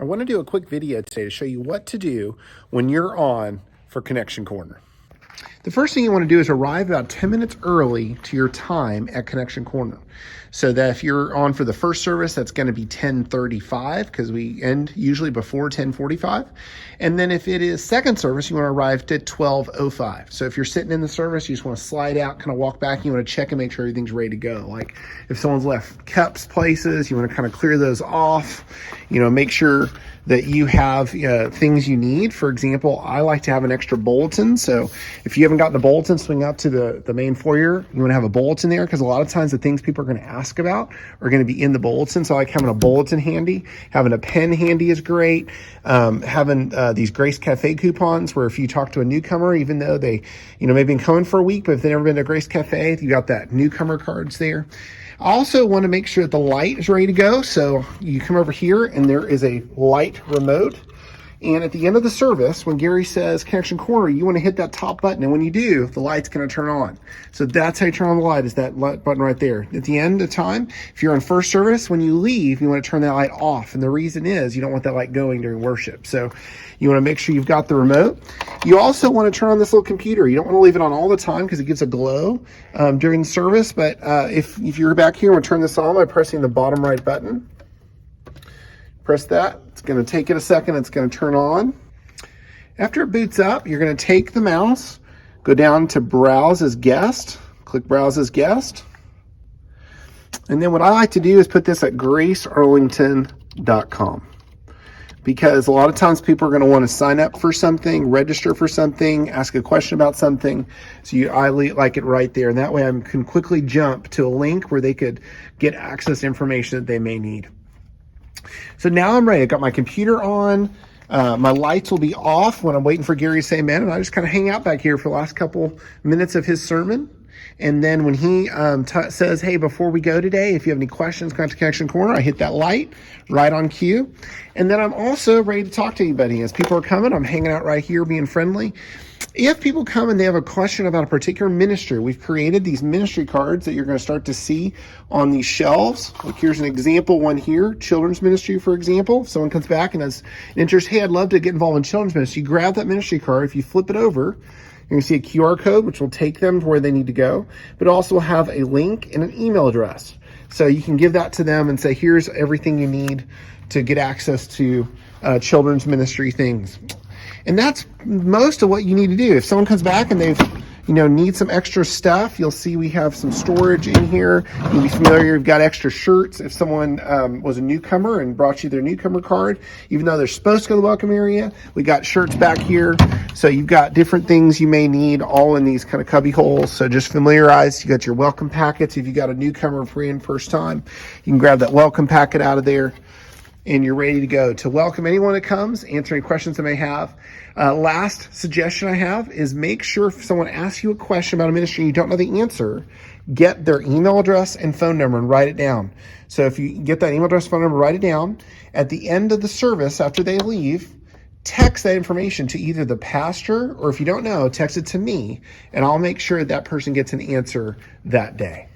I want to do a quick video today to show you what to do when you're on for Connection Corner. The first thing you want to do is arrive about 10 minutes early to your time at Connection Corner. So that if you're on for the first service, that's going to be 10:35 because we end usually before 10:45. And then if it is second service, you want to arrive at 12:05. So if you're sitting in the service, you just want to slide out, kind of walk back, and you want to check and make sure everything's ready to go. Like if someone's left cups places, you want to kind of clear those off, make sure that you have things you need. For example, I like to have an extra bulletin. So if you haven't gotten a bulletin, swing out to the main foyer. You want to have a bulletin there because a lot of times the things people are going to ask about are going to be in the bulletin. So I like having a bulletin handy. Having a pen handy is great. Having these Grace Cafe coupons where if you talk to a newcomer, even though they maybe been coming for a week, but if they've never been to Grace Cafe, you got that newcomer cards there. I also want to make sure that the light is ready to go. So you come over here and there is a light remote. And at the end of the service, when Gary says Connection Corner, you want to hit that top button. And when you do, the light's going to turn on. So that's how you turn on the light, is that light button right there. At the end of time, if you're on first service, when you leave, you want to turn that light off. And the reason is you don't want that light going during worship. So you want to make sure you've got the remote. You also want to turn on this little computer. You don't want to leave it on all the time because it gives a glow during the service. But if you're back here, we'll turn this on by pressing the bottom right button. Press that. It's going to take it a second. It's going to turn on. After it boots up, you're going to take the mouse, go down to Browse as Guest, click Browse as Guest. And then what I like to do is put this at gracearlington.com. Because a lot of times people are going to want to sign up for something, register for something, ask a question about something. So I like it right there. And that way I can quickly jump to a link where they could get access to information that they may need. So now I'm ready. I've got my computer on. My lights will be off when I'm waiting for Gary to say amen. And I just kind of hang out back here for the last couple minutes of his sermon. And then when he says, hey, before we go today, if you have any questions, come to Connection Corner, I hit that light right on cue. And then I'm also ready to talk to anybody. As people are coming, I'm hanging out right here being friendly. If people come and they have a question about a particular ministry, we've created these ministry cards that you're going to start to see on these shelves. Like here's an example one here, children's ministry, for example. If someone comes back and has an interest, hey, I'd love to get involved in children's ministry, you grab that ministry card. If you flip it over, you're going to see a QR code, which will take them to where they need to go, but also have a link and an email address. So you can give that to them and say, here's everything you need to get access to children's ministry things. And that's most of what you need to do. If someone comes back and they've, need some extra stuff, you'll see we have some storage in here. You'll be familiar, you've got extra shirts. If someone was a newcomer and brought you their newcomer card, even though they're supposed to go to the welcome area, we got shirts back here. So you've got different things you may need all in these kind of cubby holes. So just familiarize. You got your welcome packets. If you got a newcomer free and first time, you can grab that welcome packet out of there. And you're ready to go to welcome anyone that comes, answer any questions they may have. Last suggestion I have is make sure if someone asks you a question about a ministry and you don't know the answer, get their email address and phone number and write it down. So if you get that email address, phone number, write it down. At the end of the service, after they leave, text that information to either the pastor or if you don't know, text it to me, and I'll make sure that person gets an answer that day.